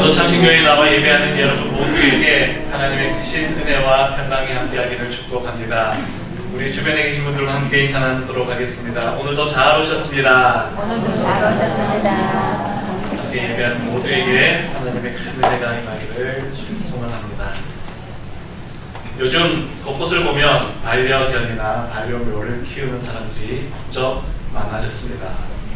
오늘도 창신교회에 나와 예배하는 여러분 모두에게 하나님의 크신 은혜와 평강이 함께하기를 축복합니다. 우리 주변에 계신 분들과 함께 인사 나누도록 하겠습니다. 오늘도 잘 오셨습니다. 오늘도 잘 오셨습니다. 함께 예배하는 모두에게 하나님의 큰 은혜가 임하기를 소원합니다. 요즘 곳곳을 보면 반려견이나 반려묘를 키우는 사람들이 부쩍 많아졌습니다.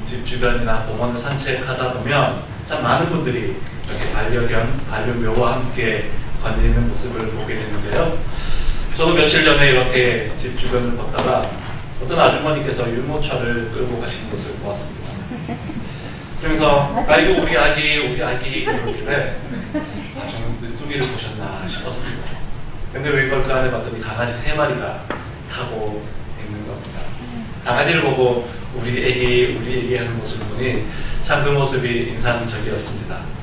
집 주변이나 공원을 산책하다 보면 참 많은 분들이 이렇게 반려견, 반려묘와 함께 거니는 모습을 보게 되는데요. 저도 며칠 전에 이렇게 집 주변을 걷다가 어떤 아주머니께서 유모차를 끌고 가시는 것을 보았습니다. 그러면서 아이고 우리 아기 이러길래 저는 늦둥이를 보셨나 싶었습니다. 근데 왜 그럴까 해봤더니 강아지 3마리가 타고 있는 겁니다. 강아지를 보고 우리 애기 하는 모습을 보니 참 그 모습이 인상적이었습니다.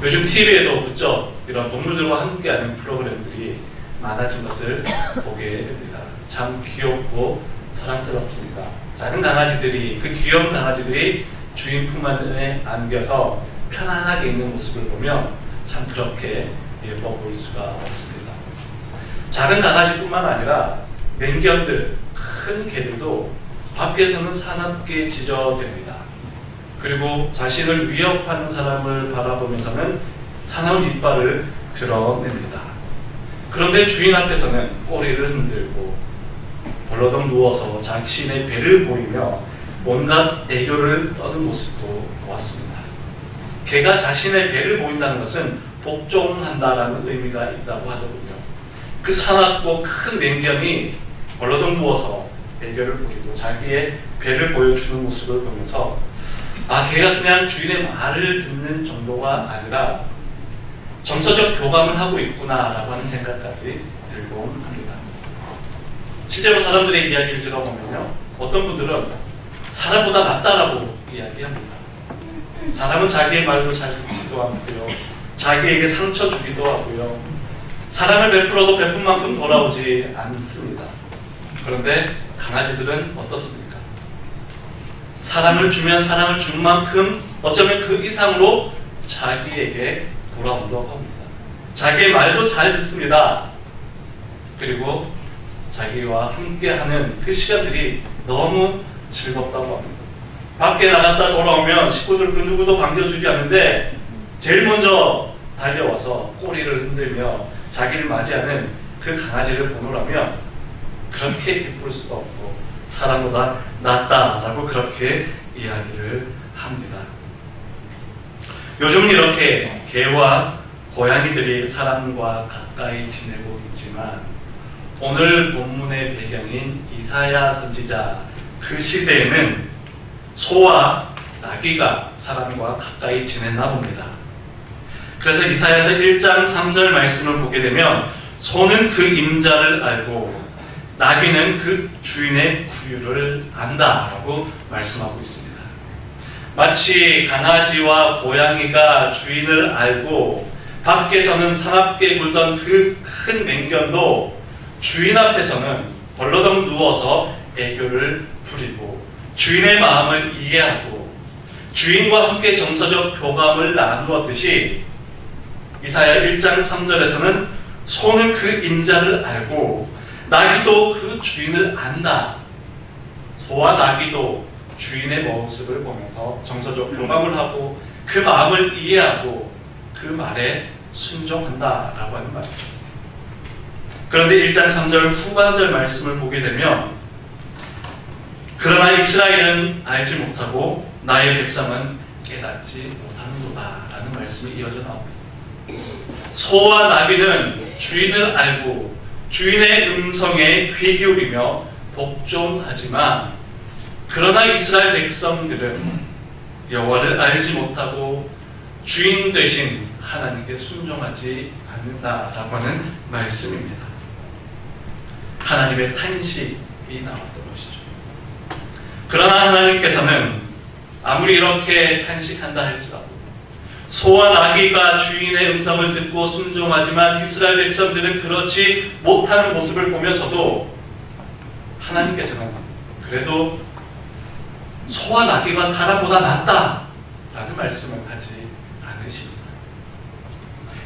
요즘 TV에도 부쩍 이런 동물들과 함께하는 프로그램들이 많아진 것을 보게 됩니다. 참 귀엽고 사랑스럽습니다. 작은 강아지들이, 그 귀여운 강아지들이 주인 품 안에 안겨서 편안하게 있는 모습을 보면 참 그렇게 예뻐 보일 수가 없습니다. 작은 강아지뿐만 아니라 맹견들, 큰 개들도 밖에서는 사납게 지저댑니다. 그리고 자신을 위협하는 사람을 바라보면서는 사나운 이빨을 드러냅니다. 그런데 주인 앞에서는 꼬리를 흔들고 벌러덩 누워서 자신의 배를 보이며 온갖 애교를 떠는 모습도 보았습니다. 개가 자신의 배를 보인다는 것은 복종한다라는 의미가 있다고 하더군요. 그 사납고 큰 맹견이 벌러덩 누워서 애교를 부리고 자기의 배를 보여주는 모습을 보면서 개가 그냥 주인의 말을 듣는 정도가 아니라 정서적 교감을 하고 있구나라고 하는 생각까지 들곤 합니다. 실제로 사람들의 이야기를 들어보면요, 어떤 분들은 사람보다 낫다라고 이야기합니다. 사람은 자기의 말도 잘 듣지도 않고요, 자기에게 상처 주기도 하고요, 사랑을 베풀어도 베푼 만큼 돌아오지 않습니다. 그런데 강아지들은 어떻습니까? 사랑을 주면 사랑을 준 만큼 어쩌면 그 이상으로 자기에게 돌아온다고 합니다. 자기의 말도 잘 듣습니다. 그리고 자기와 함께하는 그 시간들이 너무 즐겁다고 합니다. 밖에 나갔다 돌아오면 식구들 그 누구도 반겨주지 않는데 제일 먼저 달려와서 꼬리를 흔들며 자기를 맞이하는 그 강아지를 보노라면 그렇게 기쁠 수가 없고 사람보다 낫다라고 그렇게 이야기를 합니다. 요즘은 이렇게 개와 고양이들이 사람과 가까이 지내고 있지만 오늘 본문의 배경인 이사야 선지자 그 시대에는 소와 나귀가 사람과 가까이 지냈나 봅니다. 그래서 이사야서 1장 3절 말씀을 보게 되면 소는 그 임자를 알고 나귀는 그 주인의 구유를 안다라고 말씀하고 있습니다. 마치 강아지와 고양이가 주인을 알고 밖에서는 사납게 굴던 그 큰 맹견도 주인 앞에서는 벌러덩 누워서 애교를 부리고 주인의 마음을 이해하고 주인과 함께 정서적 교감을 나누었듯이 이사야 1장 3절에서는 소는 그 임자를 알고 나귀도 그 주인을 안다. 소와 나귀도 주인의 모습을 보면서 정서적 교감을 하고 그 마음을 이해하고 그 말에 순종한다라고 하는 말이죠. 그런데 1장 3절 후반절 말씀을 보게 되면 그러나 이스라엘은 알지 못하고 나의 백성은 깨닫지 못하는도다 라는 말씀이 이어져 나옵니다. 소와 나귀는 주인을 알고 주인의 음성에 귀 기울이며 복종하지만 그러나 이스라엘 백성들은 여호와를 알지 못하고 주인 되신 하나님께 순종하지 않는다라고 하는 말씀입니다. 하나님의 탄식이 나왔던 것이죠. 그러나 하나님께서는 아무리 이렇게 탄식한다 할지라도 소와 나귀가 주인의 음성을 듣고 순종하지만 이스라엘 백성들은 그렇지 못하는 모습을 보면서도 하나님께서는 그래도 소와 나귀가 사람보다 낫다라는 말씀을 하지 않으십니다.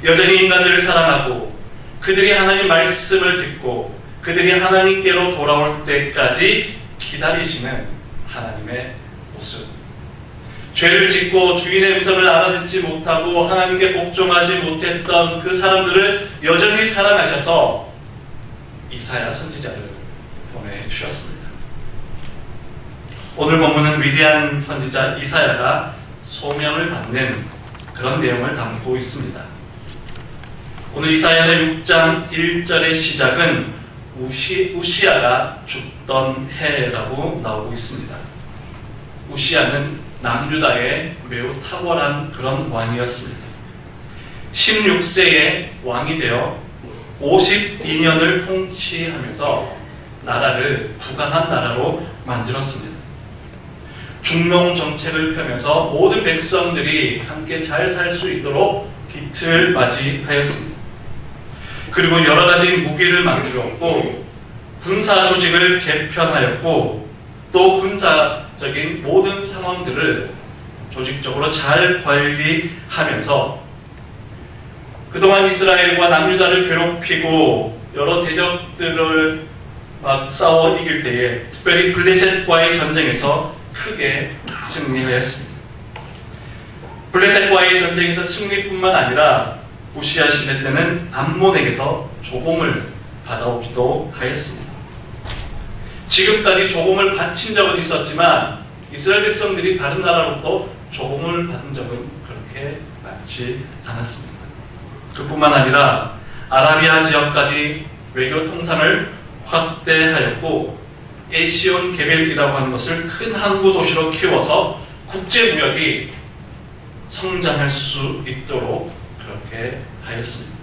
여전히 인간들을 사랑하고 그들이 하나님 말씀을 듣고 그들이 하나님께로 돌아올 때까지 기다리시는 하나님의 모습. 죄를 짓고 주인의 음성을 알아듣지 못하고 하나님께 복종하지 못했던 그 사람들을 여전히 사랑하셔서 이사야 선지자를 보내주셨습니다. 오늘 본문은 위대한 선지자 이사야가 소명을 받는 그런 내용을 담고 있습니다. 오늘 이사야서 6장 1절의 시작은 우시야가 죽던 해라고 나오고 있습니다. 우시야는 남유다의 매우 탁월한 그런 왕이었습니다. 16세에 왕이 되어 52년을 통치하면서 나라를 부강한 나라로 만들었습니다. 중농 정책을 펴면서 모든 백성들이 함께 잘 살 수 있도록 빛을 맞이하였습니다. 그리고 여러 가지 무기를 만들었고 군사 조직을 개편하였고 또 군사적인 모든 상황들을 조직적으로 잘 관리하면서 그동안 이스라엘과 남유다를 괴롭히고 여러 대적들을 막 싸워 이길 때에 특별히 블레셋과의 전쟁에서 크게 승리하였습니다. 블레셋과의 전쟁에서 승리뿐만 아니라 우시야 시대 때는 암몬에게서 조공을 받아오기도 하였습니다. 지금까지 조공을 바친 적은 있었지만 이스라엘 백성들이 다른 나라로부터 조공을 받은 적은 그렇게 많지 않았습니다. 그뿐만 아니라 아라비아 지역까지 외교 통상을 확대하였고 에시온 게벨이라고 하는 것을 큰 항구 도시로 키워서 국제 무역이 성장할 수 있도록 그렇게 하였습니다.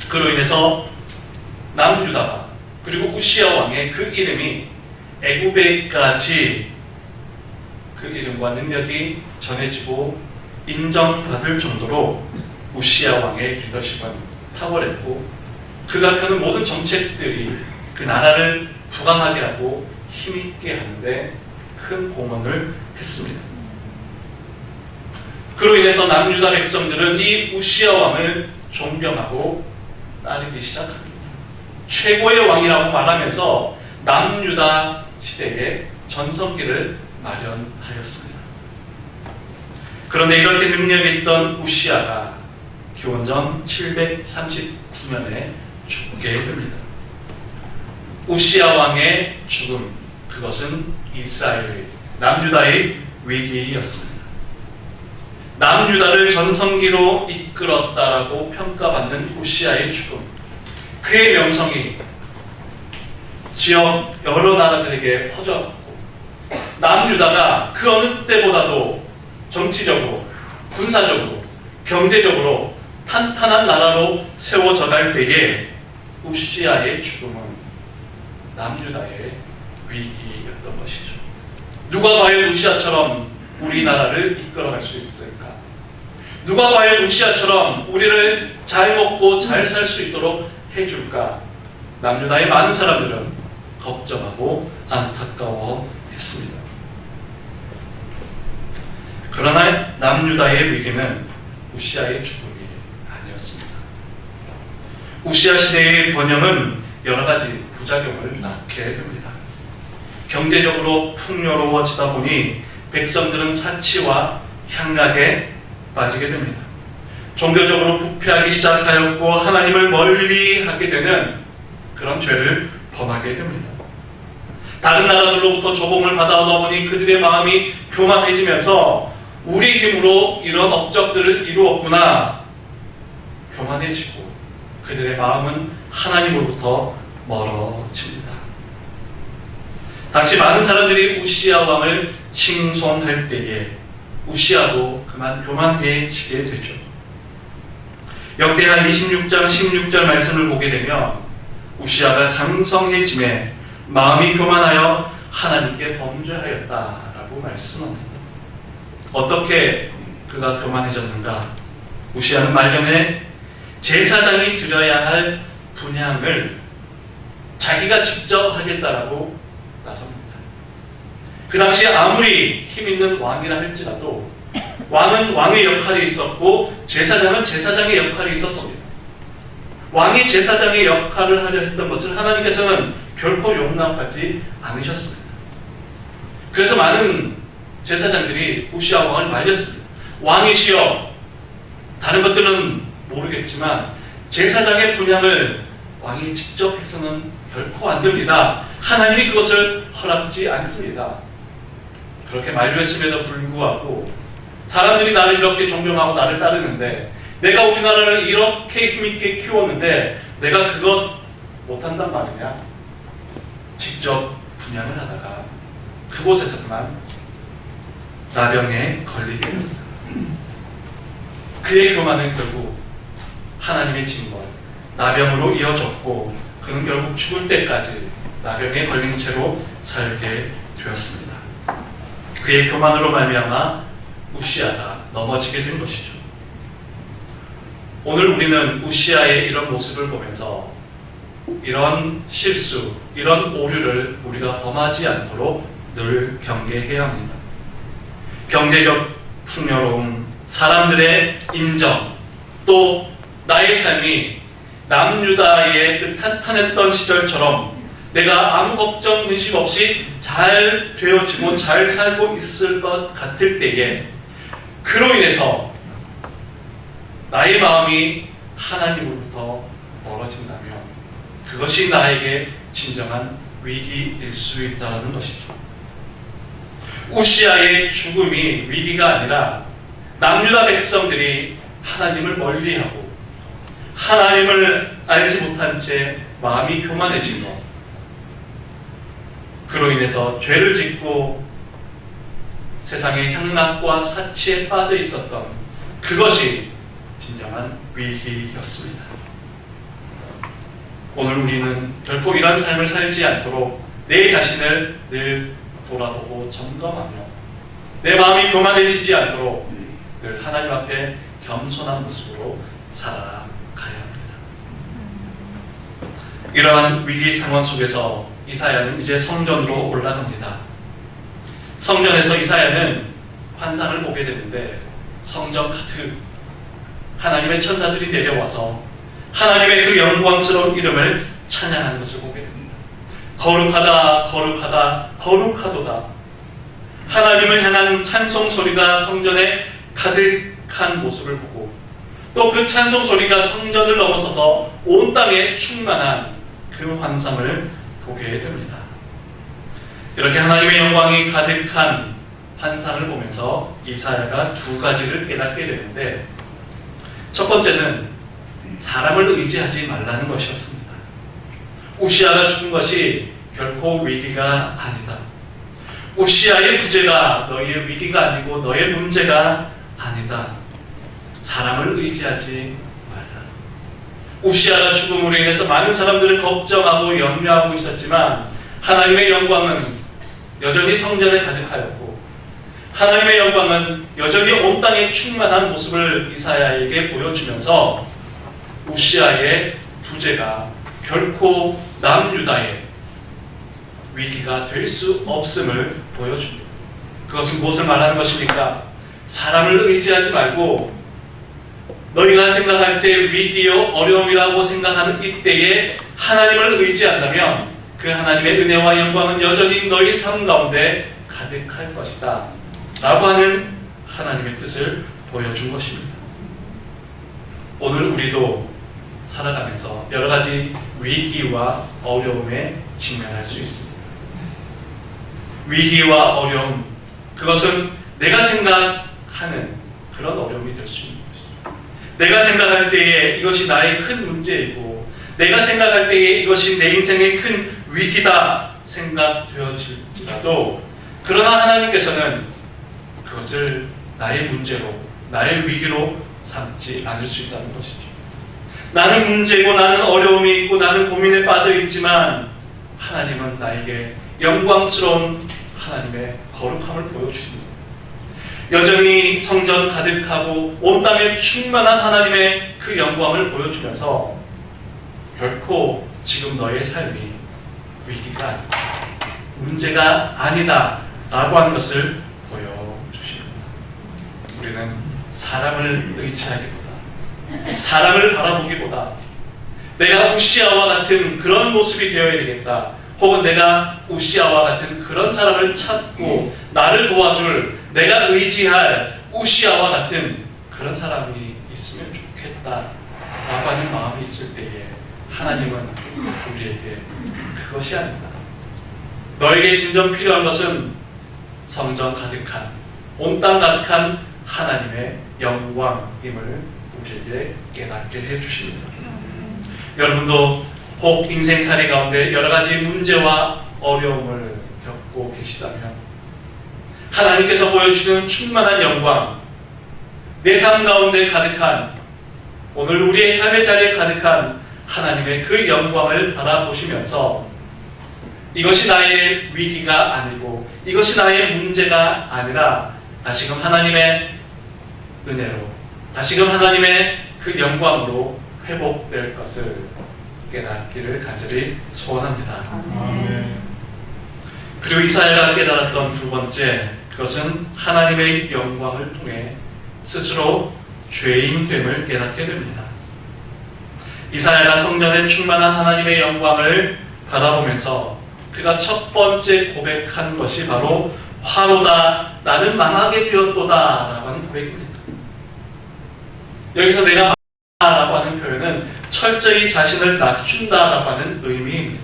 그로 인해서 남유다가 그리고 우시야 왕의 그 이름이 애굽에까지 그 이름과 능력이 전해지고 인정받을 정도로 우시야 왕의 리더십은 탁월했고 그가 펴는 모든 정책들이 그 나라를 부강하게 하고 힘있게 하는데 큰 공헌을 했습니다. 그로 인해서 남유다 백성들은 이 우시야 왕을 존경하고 따르기 시작합니다. 최고의 왕이라고 말하면서 남유다 시대에 전성기를 마련하였습니다. 그런데 이렇게 능력이 있던 우시야가 기원전 739년에 죽게 됩니다. 우시야 왕의 죽음, 그것은 이스라엘의 남유다의 위기였습니다. 남유다를 전성기로 이끌었다라고 평가받는 우시야의 죽음, 그의 명성이 지역 여러 나라들에게 퍼져갔고 남유다가 그 어느 때보다도 정치적으로, 군사적으로, 경제적으로 탄탄한 나라로 세워져 갈 때에 우시야의 죽음은 남유다의 위기였던 것이죠. 누가 과연 우시야처럼 우리나라를 이끌어갈 수 있을까? 누가 과연 우시야처럼 우리를 잘 먹고 잘 살 수 있도록 해줄까? 남유다의 많은 사람들은 걱정하고 안타까워했습니다. 그러나 남유다의 위기는 우시야의 죽음이 아니었습니다. 우시야 시대의 번영은 여러 가지 부작용을 낳게 됩니다. 경제적으로 풍요로워지다 보니 백성들은 사치와 향락에 빠지게 됩니다. 종교적으로 부패하기 시작하였고 하나님을 멀리하게 되는 그런 죄를 범하게 됩니다. 다른 나라들로부터 조공을 받아오다 보니 그들의 마음이 교만해지면서 우리 힘으로 이런 업적들을 이루었구나 교만해지고 그들의 마음은 하나님으로부터 멀어집니다. 당시 많은 사람들이 우시야 왕을 칭송할 때에 우시야도 그만 교만해지게 되죠. 역대하 26장 16절 말씀을 보게 되면 우시야가 강성해짐에 마음이 교만하여 하나님께 범죄하였다라고 말씀합니다. 어떻게 그가 교만해졌는가? 우시야는 말년에 제사장이 드려야 할 분향을 자기가 직접 하겠다라고 나섭니다. 그 당시 아무리 힘있는 왕이라 할지라도 왕은 왕의 역할이 있었고 제사장은 제사장의 역할이 있었습니다. 왕이 제사장의 역할을 하려 했던 것을 하나님께서는 결코 용납하지 않으셨습니다. 그래서 많은 제사장들이 우시아 왕을 말렸습니다. 왕이시여, 다른 것들은 모르겠지만 제사장의 분향을 왕이 직접 해서는 결코 안 됩니다. 하나님이 그것을 허락지 않습니다. 그렇게 만류했음에도 불구하고 사람들이 나를 이렇게 존경하고 나를 따르는데, 내가 우리나라를 이렇게 힘있게 키웠는데 내가 그것 못한단 말이냐? 직접 분양을 하다가 그곳에서만 나병에 걸리게 됩니다. 그의 교만은 결국 하나님의 징벌, 나병으로 이어졌고 그는 결국 죽을 때까지 나병에 걸린 채로 살게 되었습니다. 그의 교만으로 말미암아 우시아가 넘어지게 된 것이죠. 오늘 우리는 우시아의 이런 모습을 보면서 이런 실수, 이런 오류를 우리가 범하지 않도록 늘 경계해야 합니다. 경제적 풍요로움, 사람들의 인정, 또 나의 삶이 남유다의 그 탄탄했던 시절처럼 내가 아무 걱정, 근심 없이 잘 되어지고 잘 살고 있을 것 같을 때에 그로 인해서 나의 마음이 하나님으로부터 멀어진다면 그것이 나에게 진정한 위기일 수 있다는 것이죠. 우시아의 죽음이 위기가 아니라 남유다 백성들이 하나님을 멀리하고 하나님을 알지 못한 채 마음이 교만해진 것, 그로 인해서 죄를 짓고 세상의 향락과 사치에 빠져 있었던 그것이 진정한 위기였습니다. 오늘 우리는 결코 이런 삶을 살지 않도록 내 자신을 늘 돌아보고 점검하며 내 마음이 교만해지지 않도록 늘 하나님 앞에 겸손한 모습으로 살아가야 합니다. 이러한 위기 상황 속에서 이사야는 이제 성전으로 올라갑니다. 성전에서 이사야는 환상을 보게 되는데 성전 가득 하나님의 천사들이 내려와서 하나님의 그 영광스러운 이름을 찬양하는 것을 보게 됩니다. 거룩하다, 거룩하다, 거룩하도다. 하나님을 향한 찬송 소리가 성전에 가득한 모습을 보고 또 그 찬송 소리가 성전을 넘어서서 온 땅에 충만한 그 환상을 보게 됩니다. 이렇게 하나님의 영광이 가득한 환상을 보면서 이사야가 두 가지를 깨닫게 되는데, 첫 번째는 사람을 의지하지 말라는 것이었습니다. 우시아가 죽은 것이 결코 위기가 아니다. 우시아의 부재가 너희의 위기가 아니고 너의 문제가 아니다. 사람을 의지하지 말라. 우시아가 죽음으로 인해서 많은 사람들을 걱정하고 염려하고 있었지만 하나님의 영광은 여전히 성전에 가득하였고 하나님의 영광은 여전히 온 땅에 충만한 모습을 이사야에게 보여주면서 우시아의 부재가 결코 남유다의 위기가 될 수 없음을 보여줍니다. 그것은 무엇을 말하는 것입니까? 사람을 의지하지 말고 너희가 생각할 때 위기요 어려움이라고 생각하는 이때에 하나님을 의지한다면 그 하나님의 은혜와 영광은 여전히 너희 삶 가운데 가득할 것이다 라고 하는 하나님의 뜻을 보여준 것입니다. 오늘 우리도 살아가면서 여러 가지 위기와 어려움에 직면할 수 있습니다. 위기와 어려움, 그것은 내가 생각하는 그런 어려움이 될 수 있는 것이죠. 내가 생각할 때에 이것이 나의 큰 문제이고 내가 생각할 때에 이것이 내 인생의 큰 위기다 생각되어질지라도 그러나 하나님께서는 그것을 나의 문제로, 나의 위기로 삼지 않을 수 있다는 것이죠. 나는 문제고 나는 어려움이 있고 나는 고민에 빠져 있지만 하나님은 나에게 영광스러운 하나님의 거룩함을 보여주십니다. 여전히 성전 가득하고 온 땅에 충만한 하나님의 그 영광을 보여주면서 결코 지금 너의 삶이 위기가 아니다, 문제가 아니다 라고 하는 것을 보여주십니다. 우리는 사람을 의지하기보다, 사람을 바라보기보다 내가 우시아와 같은 그런 모습이 되어야 되겠다, 혹은 내가 우시아와 같은 그런 사람을 찾고 나를 도와줄, 내가 의지할 우시아와 같은 그런 사람이 있으면 좋겠다 라고 하는 마음이 있을 때에 하나님은 우리에게 그것이 아니다, 너에게 진정 필요한 것은 성전 가득한, 온 땅 가득한 하나님의 영광임을 우리에게 깨닫게 해주십니다. 여러분도 혹 인생살이 가운데 여러 가지 문제와 어려움을 겪고 계시다면 하나님께서 보여주시는 충만한 영광, 내 삶 가운데 가득한, 오늘 우리의 삶의 자리에 가득한 하나님의 그 영광을 바라보시면서 이것이 나의 위기가 아니고 이것이 나의 문제가 아니라 다시금 하나님의 은혜로, 다시금 하나님의 그 영광으로 회복될 것을 깨닫기를 간절히 소원합니다. 그리고 이사야가 깨달았던 두 번째, 그것은 하나님의 영광을 통해 스스로 죄인됨을 깨닫게 됩니다. 이사야가 성전의 충만한 하나님의 영광을 바라보면서 그가 첫 번째 고백한 것이 바로 화로다, 나는 망하게 되었도다 라고 하는 고백입니다. 여기서 내가 라고 하는 표현은 철저히 자신을 낮춘다라고 하는 의미입니다.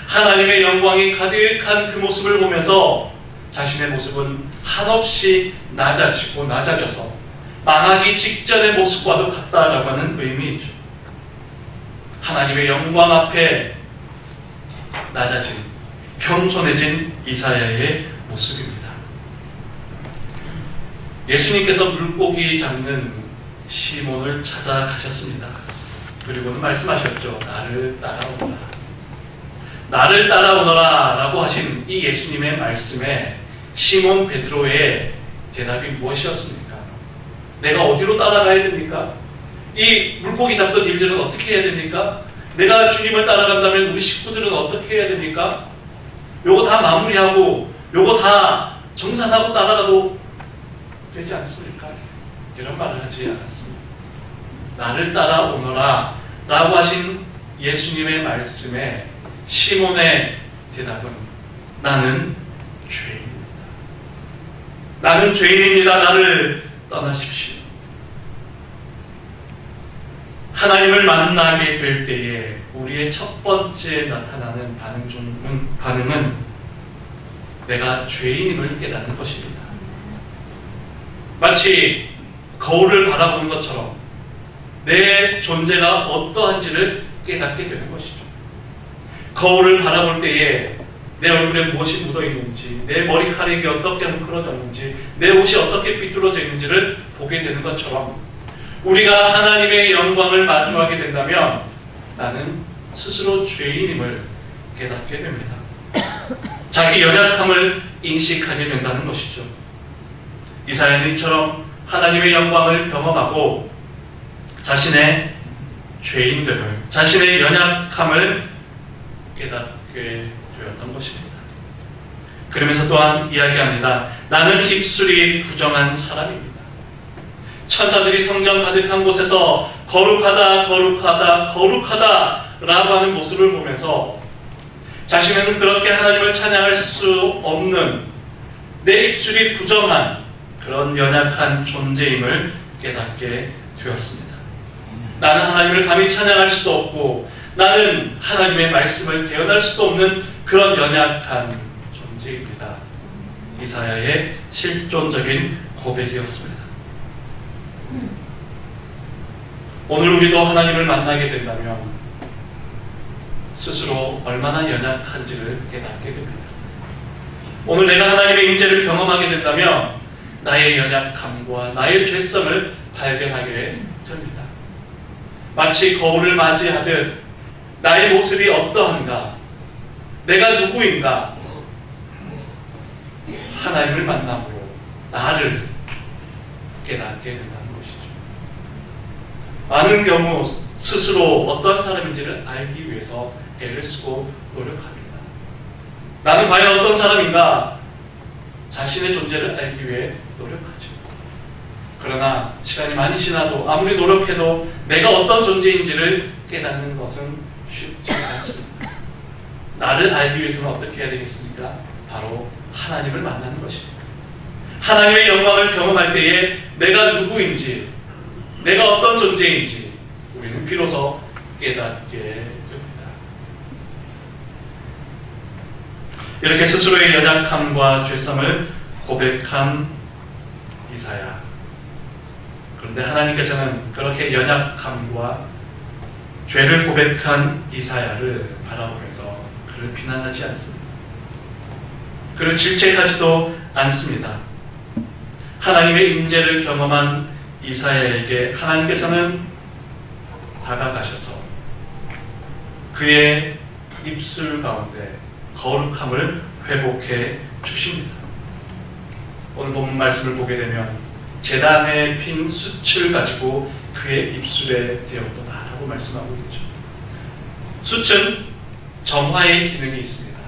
하나님의 영광이 가득한 그 모습을 보면서 자신의 모습은 한없이 낮아지고 낮아져서 망하기 직전의 모습과도 같다라고 하는 의미이죠. 하나님의 영광 앞에 낮아진, 겸손해진 이사야의 모습입니다. 예수님께서 물고기 잡는 시몬을 찾아가셨습니다. 그리고는 말씀하셨죠. 나를 따라오너라. 나를 따라오너라 라고 하신 이 예수님의 말씀에 시몬 베드로의 대답이 무엇이었습니까? 내가 어디로 따라가야 됩니까? 이 물고기 잡던 일들은 어떻게 해야 됩니까? 내가 주님을 따라간다면 우리 식구들은 어떻게 해야 됩니까? 요거 다 마무리하고 요거 다 정산하고 따라가도 되지 않습니까? 이런 말을 하지 않았습니다. 나를 따라오너라 라고 하신 예수님의 말씀에 시몬의 대답은 나는 죄인입니다. 나는 죄인입니다. 나를 떠나십시오. 하나님을 만나게 될 때에 우리의 첫 번째 나타나는 반응은 내가 죄인임을 깨닫는 것입니다. 마치 거울을 바라보는 것처럼 내 존재가 어떠한지를 깨닫게 되는 것이죠. 거울을 바라볼 때에 내 얼굴에 무엇이 묻어있는지, 내 머리카락이 어떻게 뭉클어졌는지, 내 옷이 어떻게 삐뚤어져 있는지를 보게 되는 것처럼 우리가 하나님의 영광을 마주하게 된다면 나는 스스로 죄인임을 깨닫게 됩니다. 자기 연약함을 인식하게 된다는 것이죠. 이사야는 이처럼 하나님의 영광을 경험하고 자신의 죄인됨을, 자신의 연약함을 깨닫게 되었던 것입니다. 그러면서 또한 이야기합니다. 나는 입술이 부정한 사람입니다. 천사들이 성전 가득한 곳에서 거룩하다, 거룩하다, 거룩하다 라고 하는 모습을 보면서 자신은 그렇게 하나님을 찬양할 수 없는, 내 입술이 부정한 그런 연약한 존재임을 깨닫게 되었습니다. 나는 하나님을 감히 찬양할 수도 없고 나는 하나님의 말씀을 대언할 수도 없는 그런 연약한 존재입니다. 이사야의 실존적인 고백이었습니다. 오늘 우리도 하나님을 만나게 된다면 스스로 얼마나 연약한지를 깨닫게 됩니다. 오늘 내가 하나님의 임재를 경험하게 된다면 나의 연약함과 나의 죄성을 발견하게 됩니다. 마치 거울을 맞이하듯 나의 모습이 어떠한가, 내가 누구인가, 하나님을 만남으로 나를 깨닫게 된다는 것이죠. 많은 경우 스스로 어떠한 사람인지를 알기 위해서 애를 쓰고 노력합니다. 나는 과연 어떤 사람인가? 자신의 존재를 알기 위해 노력하죠. 그러나 시간이 많이 지나도 아무리 노력해도 내가 어떤 존재인지를 깨닫는 것은 쉽지 않습니다. 나를 알기 위해서는 어떻게 해야 되겠습니까? 바로 하나님을 만나는 것입니다. 하나님의 영광을 경험할 때에 내가 누구인지, 내가 어떤 존재인지 우리는 비로소 깨닫게 됩니다. 이렇게 스스로의 연약함과 죄성을 고백한 이사야. 그런데 하나님께서는 그렇게 연약함과 죄를 고백한 이사야를 바라보면서 그를 비난하지 않습니다. 그를 질책하지도 않습니다. 하나님의 임재를 경험한 이사야에게 하나님께서는 다가가셔서 그의 입술 가운데 거룩함을 회복해 주십니다. 오늘 본문 말씀을 보게 되면 제단에 핀 숯을 가지고 그의 입술에 대었도다라고 말씀하고 있죠. 숯은 정화의 기능이 있습니다.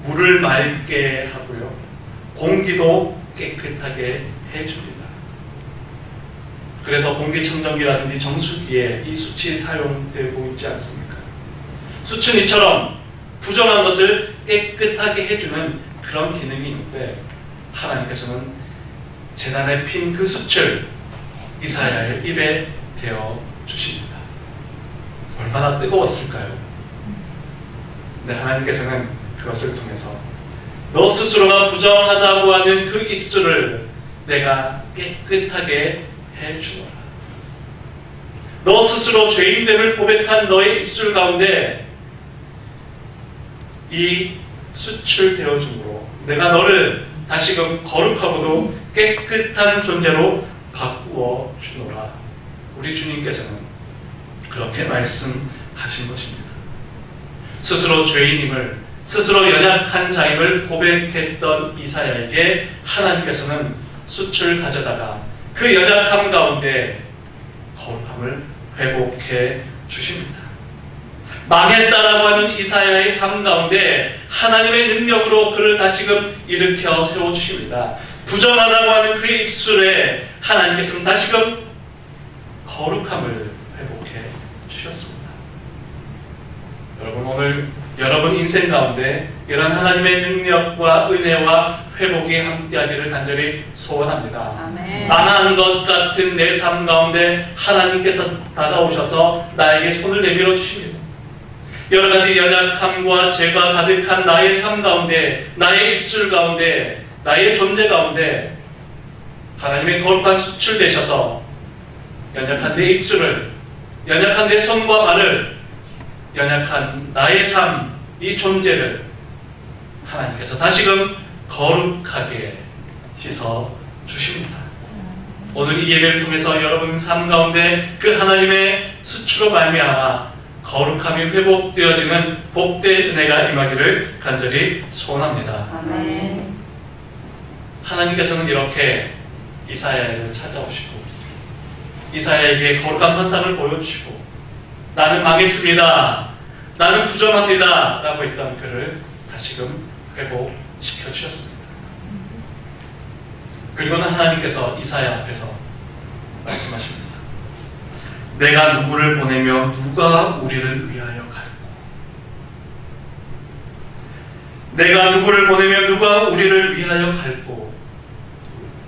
물을 맑게 하고요, 공기도 깨끗하게 해줍니다. 그래서 공기청정기라든지 정수기에 이 숯이 사용되고 있지 않습니까? 숯은 이처럼 부정한 것을 깨끗하게 해주는 그런 기능이 있는데 하나님께서는 제단에 핀 그 숯을 이사야의 입에 대어 주십니다. 얼마나 뜨거웠을까요? 네, 하나님께서는 그것을 통해서 너 스스로가 부정하다고 하는 그 입술을 내가 깨끗하게 해주어라. 너 스스로 죄인됨을 고백한 너의 입술 가운데 이 숯을 대어줌으로 내가 너를 다시금 거룩하고도 깨끗한 존재로 바꾸어 주노라. 우리 주님께서는 그렇게 말씀하신 것입니다. 스스로 죄인임을, 스스로 연약한 자임을 고백했던 이사야에게 하나님께서는 숯을 가져다가 그 연약함 가운데 거룩함을 회복해 주십니다. 망했다라고 하는 이사야의 삶 가운데 하나님의 능력으로 그를 다시금 일으켜 세워주십니다. 부정하다고 하는 그의 입술에 하나님께서는 다시금 거룩함을 회복해 주셨습니다. 여러분, 오늘 여러분 인생 가운데 이런 하나님의 능력과 은혜와 회복이 함께하기를 간절히 소원합니다. 아멘. 망한 것 같은 내 삶 가운데 하나님께서 다가오셔서 나에게 손을 내밀어 주십니다. 여러 가지 연약함과 죄가 가득한 나의 삶 가운데, 나의 입술 가운데, 나의 존재 가운데 하나님의 거룩한 숯을 되셔서 연약한 내 입술을, 연약한 내 손과 발을, 연약한 나의 삶, 이 존재를 하나님께서 다시금 거룩하게 씻어 주십니다. 오늘 이 예배를 통해서 여러분 삶 가운데 그 하나님의 숯으로 말미암아 거룩함이 회복되어지는 복된 은혜가 임하기를 간절히 소원합니다. 아멘. 하나님께서는 이렇게 이사야를 찾아오시고 이사야에게 거룩한 환상을 보여주시고 나는 망했습니다, 나는 부정합니다 라고 했던 그를 다시금 회복시켜 주셨습니다. 그리고는 하나님께서 이사야 앞에서 말씀하십니다. 내가 누구를 보내며 누가 우리를 위하여 갈고, 내가 누구를 보내며 누가 우리를 위하여 갈고.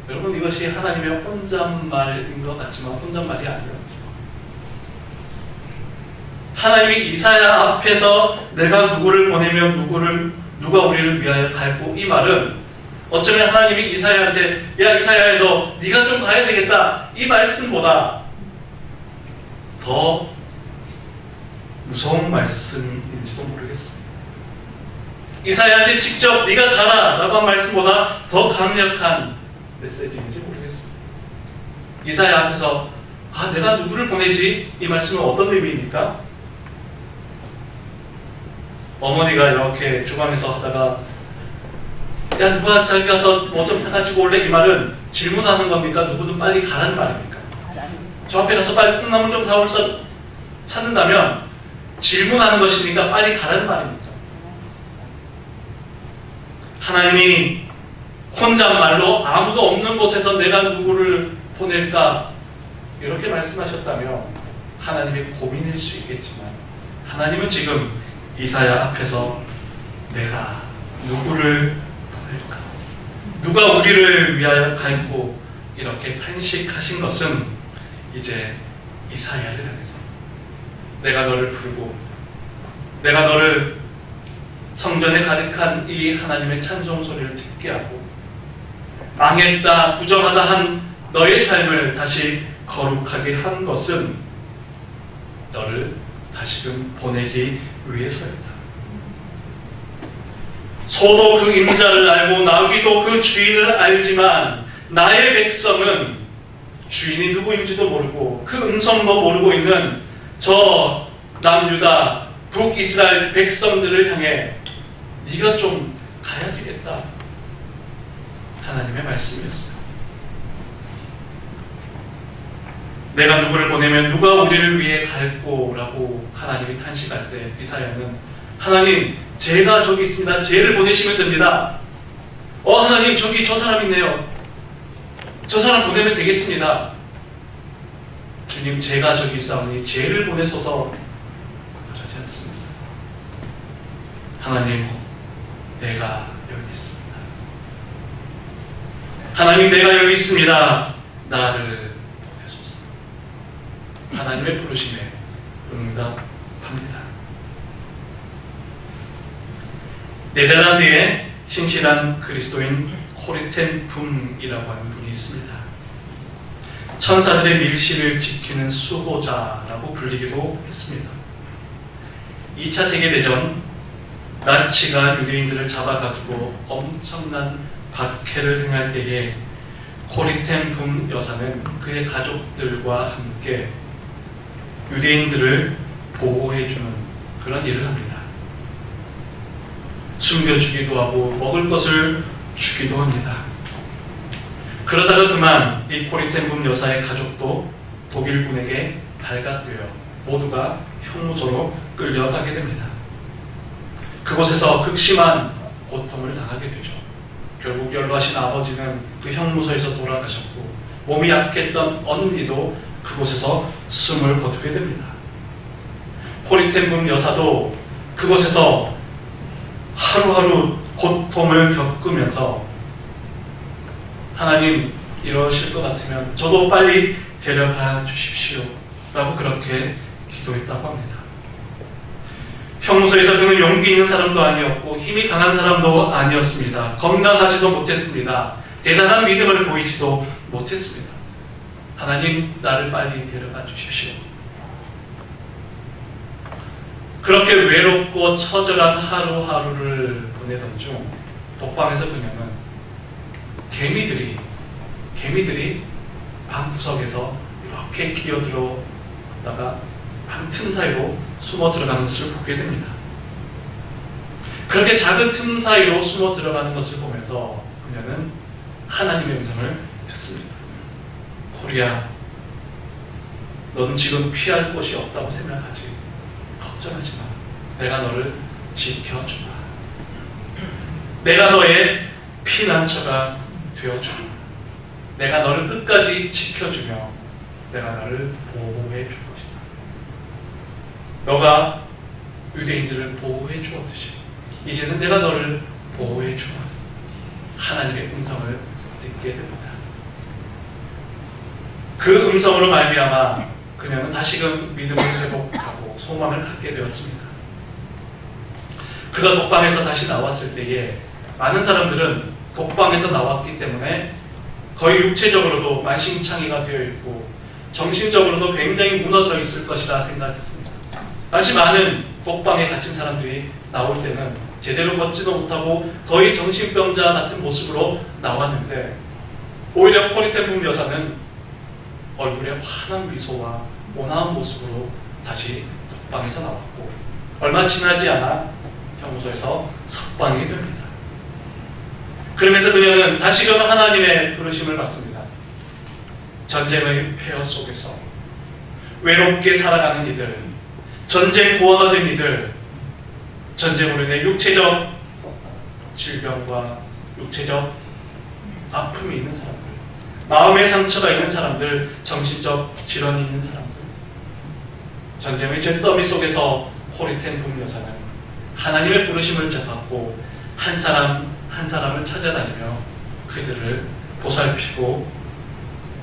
여러분, 이것이 하나님의 혼잣말인 것 같지만 혼잣말이 아니에요. 하나님이 이사야 앞에서 내가 누구를 보내며 누가 우리를 위하여 갈고, 이 말은 어쩌면 하나님이 이사야한테 야 이사야야 너 네가 좀 가야 되겠다, 이 말씀보다 더 무서운 말씀인지도 모르겠습니다. 이사야한테 직접 네가 가라 라고 한 말씀보다 더 강력한 메시지인지 모르겠습니다. 이사야 앞에서 내가 누구를 보내지? 이 말씀은 어떤 의미입니까? 어머니가 이렇게 주방에서 하다가 야 누가 저기 가서 뭐 좀 사가지고 올래? 이 말은 질문하는 겁니까? 누구든 빨리 가라는 말입니까? 저 앞에 가서 빨리 콩나물 좀 사올서 찾는다면 질문하는 것입니까? 빨리 가라는 말입니까? 하나님이 혼잣말로 아무도 없는 곳에서 내가 누구를 보낼까? 이렇게 말씀하셨다면 하나님의 고민일 수 있겠지만 하나님은 지금 이사야 앞에서 내가 누구를 보낼까? 누가 우리를 위하여 갈고 이렇게 탄식하신 것은 이제 이사야를 향해서 내가 너를 부르고 내가 너를 성전에 가득한 이 하나님의 찬송 소리를 듣게 하고 망했다 부정하다 한 너의 삶을 다시 거룩하게 한 것은 너를 다시금 보내기 위해서였다. 소도 그 임자를 알고 나귀도 그 주인을 알지만 나의 백성은 주인이 누구인지도 모르고 그 음성도 모르고 있는 저 남유다 북이스라엘 백성들을 향해 네가 좀 가야 되겠다. 하나님의 말씀이었어요. 내가 누구를 보내면 누가 우리를 위해 갈고 라고 하나님이 탄식할 때 이사야는 하나님 제가 저기 있습니다. 쟤를 보내시면 됩니다. 하나님 저기 저 사람 있네요. 저 사람 보내면 되겠습니다. 주님 제가 저기 있사오니 쟤를 보내소서. 그러지 않습니다. 하나님 내가 여기 있습니다. 하나님 내가 여기 있습니다. 나를 보내소서. 하나님의 부르심에 응답합니다. 네덜란드에 신실한 그리스도인 코리텐 붐이라고 하는 분이 있습니다. 천사들의 밀실을 지키는 수호자라고 불리기도 했습니다. 2차 세계대전 나치가 유대인들을 잡아가지고 엄청난 박해를 행할 때에 코리텐 붐 여사는 그의 가족들과 함께 유대인들을 보호해주는 그런 일을 합니다. 숨겨주기도 하고 먹을 것을 주기도 합니다. 그러다가 그만 이 코리텐 붐 여사의 가족도 독일군에게 발각되어 모두가 형무소로 끌려가게 됩니다. 그곳에서 극심한 고통을 당하게 되죠. 결국 연로하신 아버지는 그 형무소에서 돌아가셨고 몸이 약했던 언니도 그곳에서 숨을 거두게 됩니다. 코리텐 붐 여사도 그곳에서 하루하루 고통을 겪으면서 하나님 이러실 것 같으면 저도 빨리 데려가 주십시오 라고 그렇게 기도했다고 합니다. 형무소에서 그는 용기 있는 사람도 아니었고 힘이 강한 사람도 아니었습니다. 건강하지도 못했습니다. 대단한 믿음을 보이지도 못했습니다. 하나님 나를 빨리 데려가 주십시오. 그렇게 외롭고 처절한 하루하루를 보내던 중 독방에서 그녀는 개미들이 방 구석에서 이렇게 기어들어다가 방 틈 사이로 숨어 들어가는 것을 보게 됩니다. 그렇게 작은 틈 사이로 숨어 들어가는 것을 보면서 그녀는 하나님의 음성을 듣습니다. 코리아, 너는 지금 피할 곳이 없다고 생각하지. 걱정하지 마. 내가 너를 지켜주마. 내가 너의 피난처가 되어주마. 내가 너를 끝까지 지켜주며 내가 너를 보호해 줄 것이다. 너가 유대인들을 보호해 주었듯이 이제는 내가 너를 보호해 주마. 하나님의 음성을 듣게 됩니다. 그 음성으로 말미암아 그녀는 다시금 믿음을 회복하고 소망을 갖게 되었습니다. 그가 독방에서 다시 나왔을 때에 많은 사람들은 독방에서 나왔기 때문에 거의 육체적으로도 만신창이가 되어 있고 정신적으로도 굉장히 무너져 있을 것이라 생각했습니다. 당시 많은 독방에 갇힌 사람들이 나올 때는 제대로 걷지도 못하고 거의 정신병자 같은 모습으로 나왔는데 오히려 코리텐 붐 여사는 얼굴에 환한 미소와 온화한 모습으로 다시 독방에서 나왔고 얼마 지나지 않아 형무소에서 석방이 됩니다. 그러면서 그녀는 다시금 하나님의 부르심을 받습니다. 전쟁의 폐허 속에서 외롭게 살아가는 이들, 전쟁 고아가 된 이들, 전쟁으로 인해 육체적 질병과 육체적 아픔이 있는 사람들, 마음의 상처가 있는 사람들, 정신적 질환이 있는 사람들, 전쟁의 잿더미 속에서 코리텐 북여사는 하나님의 부르심을 잡았고 한 사람 한 사람을 찾아다니며 그들을 보살피고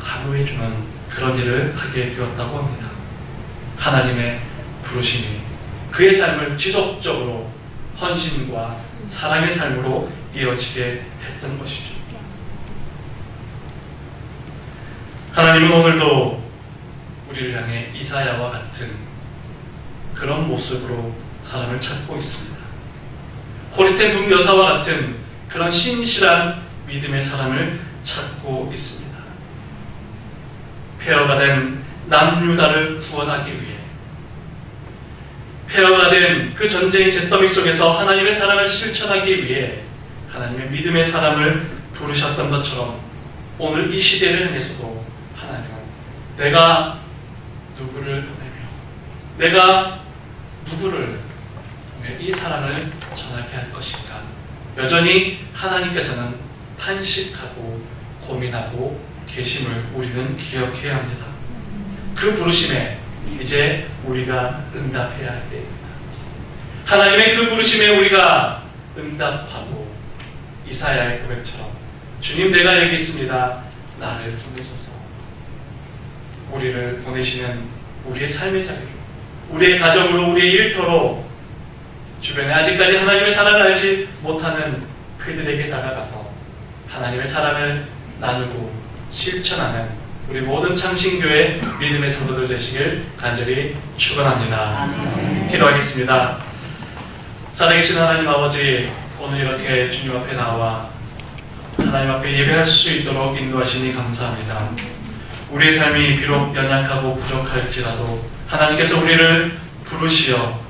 간호해주는 그런 일을 하게 되었다고 합니다. 하나님의 부르심이 그의 삶을 지속적으로 헌신과 사랑의 삶으로 이어지게 했던 것이죠. 하나님은 오늘도 우리를 향해 이사야와 같은 그런 모습으로 사람을 찾고 있습니다. 코리텐 북여사와 같은 그런 신실한 믿음의 사람을 찾고 있습니다. 폐허가 된 남유다를 구원하기 위해, 폐허가 된 그 전쟁의 잿더미 속에서 하나님의 사랑을 실천하기 위해 하나님의 믿음의 사람을 부르셨던 것처럼 오늘 이 시대를 향해서도 하나님은 내가 누구를 보내며 내가 누구를 통해 이 사랑을 전하게 할 것인가, 여전히 하나님께서는 탄식하고 고민하고 계심을 우리는 기억해야 합니다. 그 부르심에 이제 우리가 응답해야 할 때입니다. 하나님의 그 부르심에 우리가 응답하고 이사야의 고백처럼 주님 내가 여기 있습니다. 나를 부르소서. 우리를 보내시는 우리의 삶의 자리로, 우리의 가정으로, 우리의 일터로, 주변에 아직까지 하나님의 사랑을 알지 못하는 그들에게 다가가서 하나님의 사랑을 나누고 실천하는 우리 모든 창신교회 믿음의 성도들 되시길 간절히 축원합니다. 기도하겠습니다. 살아계신 하나님 아버지, 오늘 이렇게 주님 앞에 나와 하나님 앞에 예배할 수 있도록 인도하시니 감사합니다. 우리의 삶이 비록 연약하고 부족할지라도 하나님께서 우리를 부르시어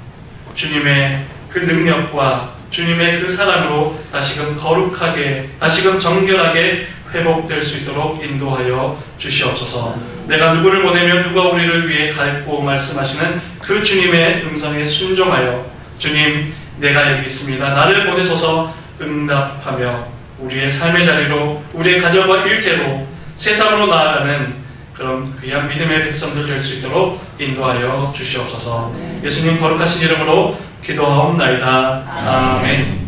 주님의 그 능력과 주님의 그 사랑으로 다시금 거룩하게, 다시금 정결하게 회복될 수 있도록 인도하여 주시옵소서. 내가 누구를 보내면 누가 우리를 위해 갈고 말씀하시는 그 주님의 음성에 순종하여 주님 내가 여기 있습니다. 나를 보내소서 응답하며 우리의 삶의 자리로, 우리의 가정과 일태로 세상으로 나아가는 그런 귀한 믿음의 백성들 될 수 있도록 인도하여 주시옵소서. 예수님 거룩하신 이름으로 기도하옵나이다. 아멘.